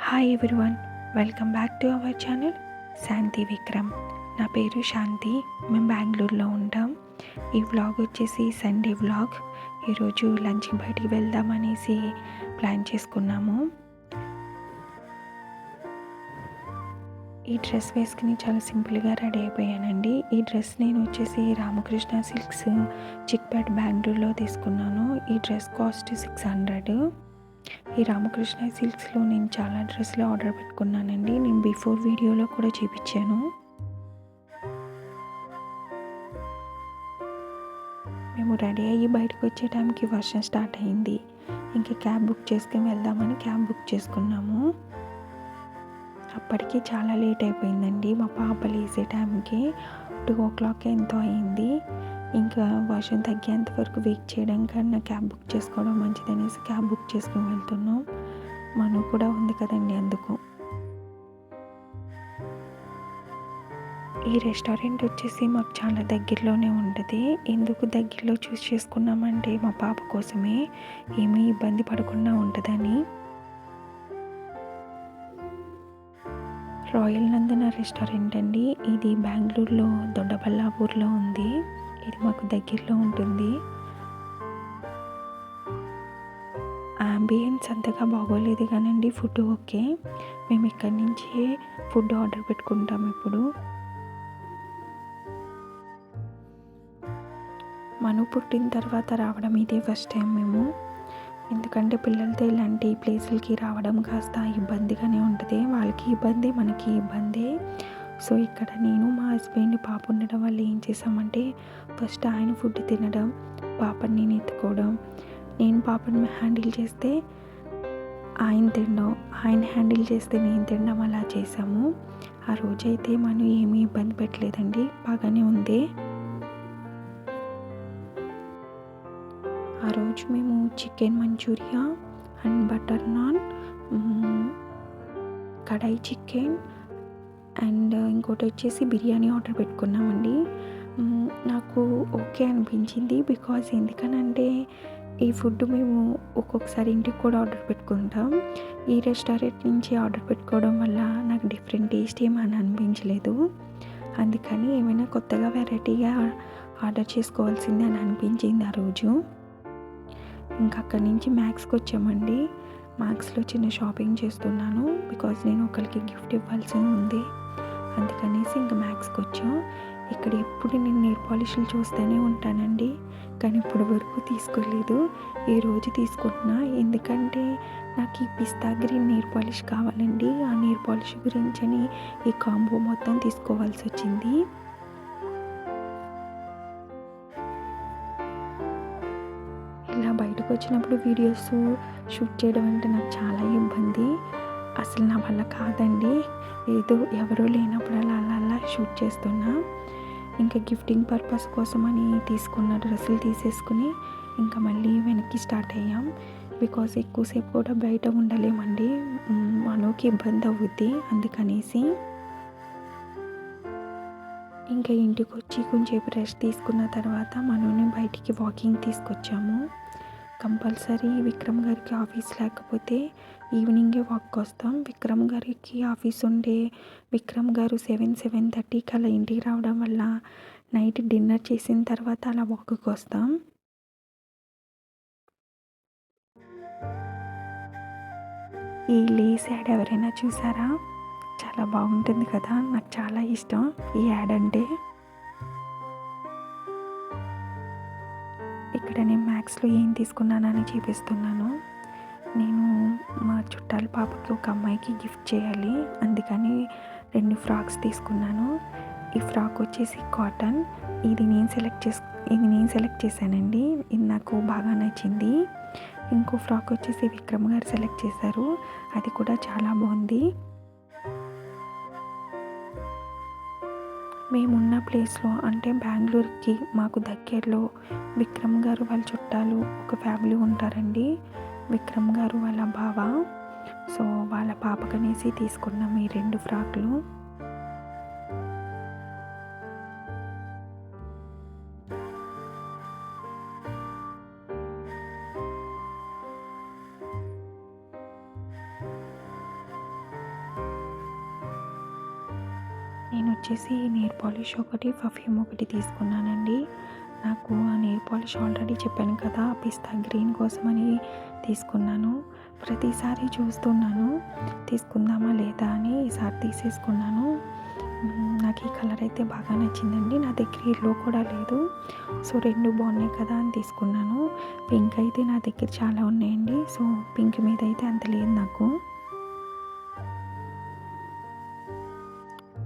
Hi everyone, welcome back to our channel Shanti Vikram. నా పేరు శాంతి. మేము బెంగళూరులో ఉంటాం. ఈ వ్లాగ్ వచ్చేసి సండే వ్లాగ్. ఈరోజు లంచ్కి బయటికి వెళ్దామనేసి ప్లాన్ చేసుకున్నాము. ఈ డ్రెస్ వేసుకుని చాలా సింపుల్గా రెడీ అయిపోయానండి. ఈ డ్రెస్ నేను వచ్చేసి రామకృష్ణ సిల్క్స్ చిక్పేట్ బెంగళూరులో తీసుకున్నాను. ఈ డ్రెస్ కాస్ట్ 600. ఈ రామకృష్ణ సిల్క్స్లో నేను చాలా డ్రెస్సులు ఆర్డర్ పెట్టుకున్నానండి. నేను బిఫోర్ వీడియోలో కూడా చూపించాను. మేము రెడీ అయ్యి బయటకు వచ్చే టైంకి వర్షం స్టార్ట్ అయింది. ఇంకా క్యాబ్ బుక్ చేసుకుని వెళ్దామని క్యాబ్ బుక్ చేసుకున్నాము. అప్పటికి చాలా లేట్ అయిపోయిందండి. మా పాప లేసే టైంకి 2 o'clock ఎంతో అయింది. ఇంకా వర్షం తగ్గేంత వరకు వెయిట్ చేయడం కన్నా క్యాబ్ బుక్ చేసుకోవడం మంచిదనేసి క్యాబ్ బుక్ చేసుకుని వెళ్తున్నాం. మను కూడా ఉంది కదండి, అందుకు. ఈ రెస్టారెంట్ వచ్చేసి మాకు చాలా దగ్గరలోనే ఉంటుంది. ఎందుకు దగ్గరలో చూస్ చేసుకున్నామంటే మా పాప కోసమే, ఏమీ ఇబ్బంది పడకుండా ఉంటుందని. రాయల్ నందన రెస్టారెంట్ అండి. ఇది బెంగళూరులో దొడ్డబల్లాపూర్లో ఉంది. ఇది మాకు దగ్గరలో ఉంటుంది. అంబియన్స్ అంతగా బాగోలేదు కానండి, ఫుడ్ ఓకే. మేము ఇక్కడి నుంచి ఫుడ్ ఆర్డర్ పెట్టుకుంటాం ఇప్పుడు. మను పుట్టిన తర్వాత రావడం ఇదే ఫస్ట్ టైం మేము. ఎందుకంటే పిల్లలతో ఇలాంటి ప్లేసులకి రావడం కాస్త ఇబ్బందిగానే ఉంటుంది. వాళ్ళకి ఇబ్బంది, మనకి ఇబ్బంది. సో ఇక్కడ నేను, మా హస్బెండ్, పాప ఉండడం వల్ల ఏం చేసామంటే ఫస్ట్ ఆయన ఫుడ్ తినడం, పాపని నేను ఎత్తుకోవడం, నేను పాపని హ్యాండిల్ చేస్తే ఆయన తినడం, ఆయన హ్యాండిల్ చేస్తే నేను తినడం, అలా చేసాము. ఆ రోజైతే మనం ఏమీ ఇబ్బంది పెట్టలేదండి, బాగానే ఉంది. ఆ రోజు మేము chicken manchuria and butter naan, kadai chicken and ఇంకోటి వచ్చేసి బిర్యానీ ఆర్డర్ పెట్టుకున్నామండి. నాకు ఓకే అనిపించింది. బికాజ్ ఎందుకనంటే ఈ ఫుడ్ మేము ఒక్కొక్కసారి ఇంటికి కూడా ఆర్డర్ పెట్టుకుంటాం. ఈ రెస్టారెంట్ నుంచి ఆర్డర్ పెట్టుకోవడం వల్ల నాకు డిఫరెంట్ టేస్ట్ ఏమని అనిపించలేదు. అందుకని ఏమైనా కొత్తగా వెరైటీగా ఆర్డర్ చేసుకోవాల్సిందే అని అనిపించింది ఆ రోజు. ఇంకా అక్కడి నుంచి మ్యాక్స్కి వచ్చామండి. మ్యాక్స్లో చిన్న షాపింగ్ చేస్తున్నాను. బికాజ్ నేను ఒకరికి గిఫ్ట్ ఇవ్వాల్సి ఉంది. అందుకనేసి ఇంకా మ్యాక్స్కి వచ్చాం. ఇక్కడ ఎప్పుడు నేను నెయిల్ పాలిష్లు చూస్తూనే ఉంటానండి, కానీ ఇప్పటి వరకు తీసుకోలేదు. ఈరోజు తీసుకుంటున్నా. ఎందుకంటే నాకు ఈ పిస్తా గ్రీన్ నెయిల్ పాలిష్ కావాలండి. ఆ నెయిల్ పాలిష్ గురించి అని ఈ కాంబో మొత్తం తీసుకోవాల్సి వచ్చింది. ఇలా బయటకు వచ్చినప్పుడు వీడియోస్ షూట్ చేయడం అంటే నాకు చాలా ఇబ్బంది. అసలు నా వల్ల కాదండి. ఏదో ఎవరో లేనప్పుడు అలా షూట్ చేస్తున్నా. ఇంకా గిఫ్టింగ్ పర్పస్ కోసమని తీసుకున్న డ్రెస్సులు తీసేసుకుని ఇంకా మళ్ళీ వెనక్కి స్టార్ట్ అయ్యాం. బికాజ్ ఎక్కువసేపు కూడా బయట ఉండలేమండి, మనకి ఇబ్బంది అవుద్ది. అందుకనేసి ఇంకా ఇంటికి వచ్చి కొంచెంసేపు రెస్ట్ తీసుకున్న తర్వాత మనల్ని బయటికి వాకింగ్ తీసుకొచ్చాము. కంపల్సరీ విక్రమ్ గారికి ఆఫీస్ లేకపోతే ఈవినింగే వాక్కి వస్తాం. విక్రమ్ గారికి ఆఫీస్ ఉండే విక్రమ్ గారు 7-7:30 అలా ఇంటికి రావడం వల్ల నైట్ డిన్నర్ చేసిన తర్వాత అలా వాక్కి వస్తాం. ఈ లేస్ యాడ్ ఎవరైనా చూసారా? చాలా బాగుంటుంది కదా, నాకు చాలా ఇష్టం ఈ యాడ్ అంటే. ఇక్కడ నేను మ్యాక్స్లో ఏం తీసుకున్నానని చూపిస్తున్నాను. నేను మా చుట్టాల పాపకి ఒక అమ్మాయికి గిఫ్ట్ చేయాలి, అందుకని 2 ఫ్రాక్స్ తీసుకున్నాను. ఈ ఫ్రాక్ వచ్చేసి కాటన్. ఇది నేను సెలెక్ట్ చేశానండి. ఇది నాకు బాగా నచ్చింది. ఇంకో ఫ్రాక్ వచ్చేసి విక్రమ్ గారు సెలెక్ట్ చేశారు. అది కూడా చాలా బాగుంది. మేమున్న ప్లేస్లో అంటే బెంగళూరుకి మాకు దగ్గరలో విక్రమ్ గారు వాళ్ళ చుట్టాలు ఒక ఫ్యామిలీ ఉంటారండి. విక్రమ్ గారు వాళ్ళ బావ. సో వాళ్ళ పాపకనేసి తీసుకున్నాం ఈ 2 ఫ్రాక్లు. వచ్చేసి నెయిల్ పాలిష్ ఒకటి, పర్ఫ్యూమ్ ఒకటి తీసుకున్నానండి. నాకు ఆ నెయిల్ పాలిష్ ఆల్రెడీ చెప్పాను కదా, పిస్తా గ్రీన్ కోసమని తీసుకున్నాను. ప్రతిసారి చూస్తున్నాను తీసుకుందామా లేదా అని, ఈసారి తీసేసుకున్నాను. నాకు ఈ కలర్ అయితే బాగా నచ్చిందండి. నా దగ్గర ఎల్లో కూడా లేదు, సో 2 బాగున్నాయి కదా అని తీసుకున్నాను. పింక్ అయితే నా దగ్గర చాలా ఉన్నాయండి, సో పింక్ మీద అయితే అంత లేదు నాకు.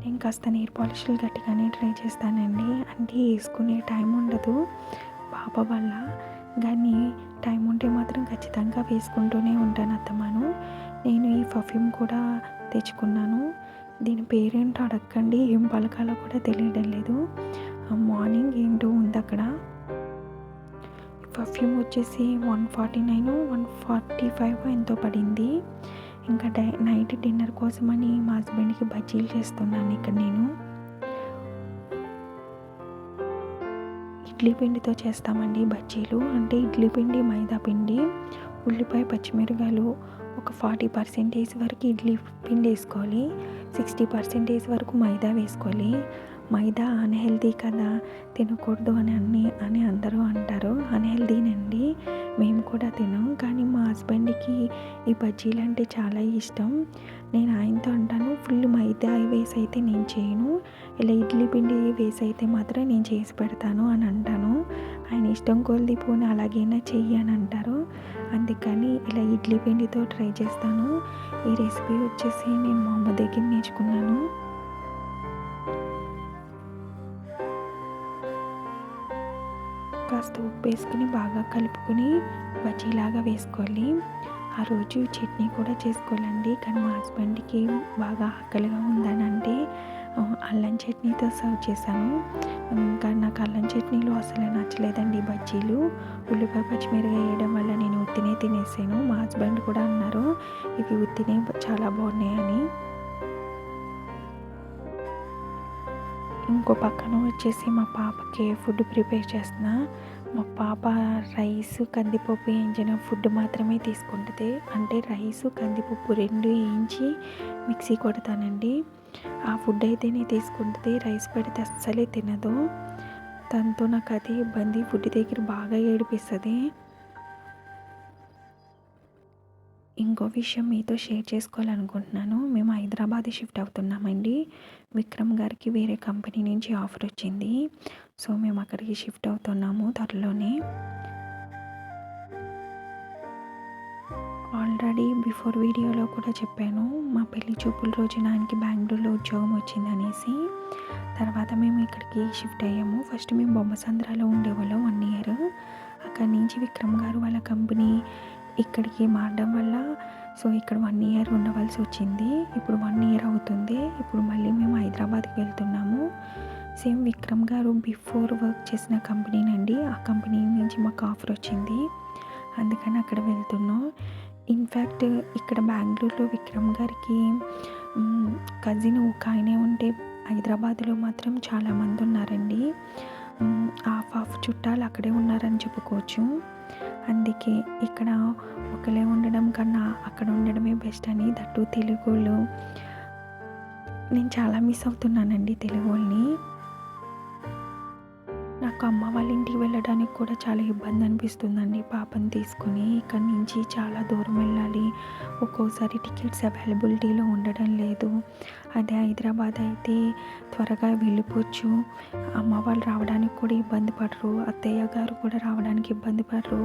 నేను కాస్త నెయిల్ పాలిష్లు గట్టిగానే ట్రై చేస్తానండి. అంటే వేసుకునే టైం ఉండదు పాప వల్ల, కానీ టైం ఉంటే మాత్రం ఖచ్చితంగా వేసుకుంటూనే ఉంటాను అత్తమాను. నేను ఈ పర్ఫ్యూమ్ కూడా తెచ్చుకున్నాను. దీని పేరేంటో అడగండి, ఏం పలకాలో కూడా తెలియడం లేదు. మార్నింగ్ ఏంటో ఉంది అక్కడ. పర్ఫ్యూమ్ వచ్చేసి 149, 145 ఎంతో పడింది. ఇంకా నైట్ డిన్నర్ కోసమని మా హస్బెండ్కి బజ్జీలు చేస్తున్నాను. ఇక్కడ నేను ఇడ్లీ పిండితో చేస్తామండి బజ్జీలు. అంటే ఇడ్లీ పిండి, మైదా పిండి, ఉల్లిపాయ, పచ్చిమిరకాయలు ఒక 40% వరకు ఇడ్లీ పిండి వేసుకోవాలి, 60% వరకు మైదా వేసుకోవాలి. మైదా అన్హెల్దీ కదా, తినకూడదు అని అందరూ అంటారు. అన్హెల్దీనండి, మేము కూడా తినాం. కానీ మా హస్బెండ్కి ఈ బజ్జీలు అంటే చాలా ఇష్టం. నేను ఆయనతో అంటాను, ఫుల్ మైదా వేసి అయితే నేను చేయను, ఇలా ఇడ్లీ పిండి వేసి అయితే మాత్రం నేను చేసి పెడతాను అని అంటాను. ఆయన ఇష్టం కొలిది పోనీ అలాగైనా చెయ్యి అని అంటారు. అందుకని ఇలా ఇడ్లీ పిండితో ట్రై చేస్తాను. ఈ రెసిపీ వచ్చేసి నేను మా అమ్మ దగ్గర నేర్చుకున్నాను. కాస్త ఉప్పు వేసుకుని బాగా కలుపుకొని బజ్జీలాగా వేసుకోవాలి. ఆ రోజు చట్నీ కూడా చేసుకోవాలండి, కానీ మా హస్బెండ్కి బాగా ఆకలిగా ఉందని అంటే అల్లం చట్నీతో సర్వ్ చేశాను. కానీ నాకు అల్లం చట్నీలో అసలు నచ్చలేదండి బజ్జీలు. ఉల్లిపాయ, పచ్చిమిరకాయ వేయడం వల్ల నేను ఉత్తినే తినేసాను. మా హస్బెండ్ కూడా అన్నారు ఇవి ఉత్తినే చాలా బాగున్నాయని. ఇంకో పక్కన వచ్చేసి మా పాపకి ఫుడ్ ప్రిపేర్ చేస్తున్నా. మా పాప రైస్, కందిపప్పు వేయించిన ఫుడ్ మాత్రమే తీసుకుంటుంది. అంటే రైసు, కందిపప్పు 2 వేయించి మిక్సీ కొడతానండి, ఆ ఫుడ్ అయితేనే తీసుకుంటుంది. రైస్ పెడితే అస్సలే తినదు. దాంతో నాకు అదే ఇబ్బంది, ఫుడ్ దగ్గర బాగా ఏడిపిస్తుంది. ఇంకో విషయం మీతో షేర్ చేసుకోవాలనుకుంటున్నాను. మేము హైదరాబాద్ షిఫ్ట్ అవుతున్నామండి. విక్రమ్ గారికి వేరే కంపెనీ నుంచి ఆఫర్ వచ్చింది, సో మేము అక్కడికి షిఫ్ట్ అవుతున్నాము త్వరలోనే. ఆల్రెడీ బిఫోర్ వీడియోలో కూడా చెప్పాను, మా పెళ్లి చూపుల రోజున ఆయనకి బెంగళూరులో ఉద్యోగం వచ్చిందనేసి. తర్వాత మేము ఇక్కడికి షిఫ్ట్ అయ్యాము. ఫస్ట్ మేము బొమ్మసంద్రాలో ఉండేవాళ్ళం 1 ఇయర్. అక్కడి నుంచి విక్రమ్ గారు వాళ్ళ కంపెనీ ఇక్కడికి మారడం వల్ల సో ఇక్కడ 1 ఇయర్ ఉండవలసి వచ్చింది. ఇప్పుడు 1 ఇయర్ అవుతుంది. ఇప్పుడు మళ్ళీ మేము హైదరాబాద్కి వెళ్తున్నాము. సేమ్ విక్రమ్ గారు బిఫోర్ వర్క్ చేసిన కంపెనీనండి, ఆ కంపెనీ నుంచి మాకు ఆఫర్ వచ్చింది, అందుకని అక్కడ వెళ్తున్నాం. ఇన్ఫ్యాక్ట్ ఇక్కడ బెంగళూరులో విక్రమ్ గారికి కజిన్ ఒక ఆయనే ఉంటే హైదరాబాద్లో మాత్రం చాలామంది ఉన్నారండి. హాఫ్ చుట్టాలు అక్కడే ఉన్నారని చెప్పుకోవచ్చు. అందుకే ఇక్కడ ఒకలే ఉండడం కన్నా అక్కడ ఉండడమే బెస్ట్ అని. దట్టు తెలుగులో నేను చాలా మిస్ అవుతున్నానండి తెలుగు వాళ్ళని. నాకు అమ్మ వాళ్ళ ఇంటికి వెళ్ళడానికి కూడా చాలా ఇబ్బంది అనిపిస్తుందండి పాపని తీసుకొని. ఇక్కడి నుంచి చాలా దూరం వెళ్ళాలి, ఒక్కోసారి టికెట్స్ అవైలబిలిటీలో ఉండడం లేదు. అదే హైదరాబాద్ అయితే త్వరగా వెళ్ళిపోవచ్చు. అమ్మ వాళ్ళు రావడానికి కూడా ఇబ్బంది పడరు, అత్తయ్య గారు కూడా రావడానికి ఇబ్బంది పడరు.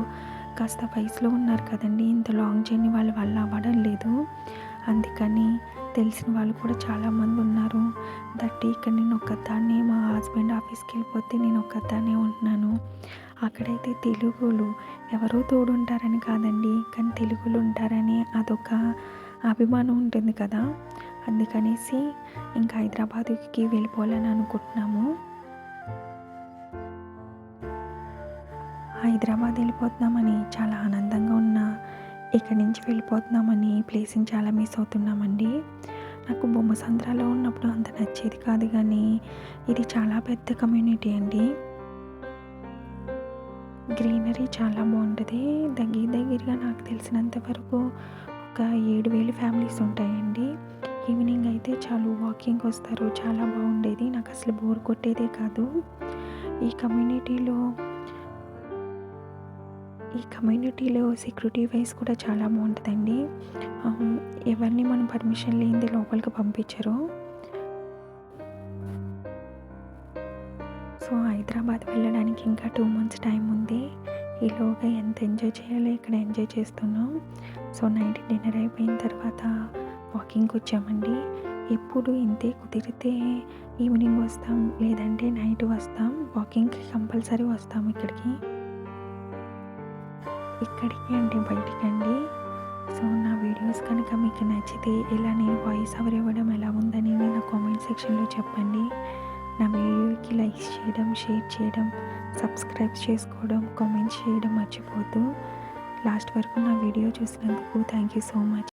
కాస్త వయసులో ఉన్నారు కదండి, ఇంత లాంగ్ జర్నీ వాళ్ళ వల్ల అవ్వడం లేదు. అందుకని తెలిసిన వాళ్ళు కూడా చాలామంది ఉన్నారు. దట్టి ఇక్కడ నేను ఒక్కదాన్నే, మా హస్బెండ్ ఆఫీస్కి వెళ్ళిపోతే నేను ఒక్కదాన్నే ఉంటున్నాను. అక్కడైతే తెలుగులు ఎవరో తోడుంటారని కాదండి, కానీ తెలుగులు ఉంటారని అదొక అభిమానం ఉంటుంది కదా. అందుకనేసి ఇంకా హైదరాబాద్కి వెళ్ళిపోవాలని అనుకుంటున్నాము. హైదరాబాద్ వెళ్ళిపోతున్నామని చాలా ఆనందంగా ఉన్నా, ఇక్కడి నుంచి వెళ్ళిపోతున్నామని ప్లేస్ని చాలా మిస్ అవుతున్నామండి. నాకు బొమ్మసంద్రాలో ఉన్నప్పుడు అంత నచ్చేది కాదు, కానీ ఇది చాలా పెద్ద కమ్యూనిటీ అండి. గ్రీనరీ చాలా బాగుంటుంది. దగ్గరగా నాకు తెలిసినంత వరకు ఒక 7,000 ఫ్యామిలీస్ ఉంటాయండి. ఈవినింగ్ అయితే చాలు వాకింగ్‌కి వస్తారు. చాలా బాగుండేది. నాకు అసలు బోర్ కొట్టేదే కాదు. ఈ కమ్యూనిటీలో ఈ కమ్యూనిటీలో సెక్యూరిటీ వైస్ కూడా చాలా బాగుంటుందండి. ఆహ్, ఎవరిని మనం పర్మిషన్ లేనిదే లోపలికి పంపించరు. సో, హైదరాబాద్ వెళ్ళడానికి ఇంకా 2 మంత్స్ టైం ఉంది. ఈలోగా ఎంత ఎంజాయ్ చేయాలో ఇక్కడ ఎంజాయ్ చేస్తున్నాం. సో, నైట్ డిన్నర్ అయిపోయిన తర్వాత వాకింగ్‌కి వచ్చామండి. ఎప్పుడు ఇంతే కుదిరితే ఈవినింగ్ వస్తాం, లేదంటే నైట్ వస్తాం. వాకింగ్‌కి కంపల్సరీ వస్తాం ఇక్కడికి. ఇక్కడికి అంటే బయటికండి. సో, నా వీడియోస్ కనుక మీకు నచ్చితే ఇలా నేను వాయిస్ ఓవర్ ఇవ్వడం ఎలా ఉందనేది నా కామెంట్ సెక్షన్‌లో చెప్పండి. నా వీడియోకి లైక్స్ చేయడం, షేర్ చేయడం, సబ్స్క్రైబ్ చేసుకోవడం, కామెంట్ చేయడం మర్చిపోవద్దు. లాస్ట్ వరకు నా వీడియో చూసినందుకు థ్యాంక్ యూ సో మచ్.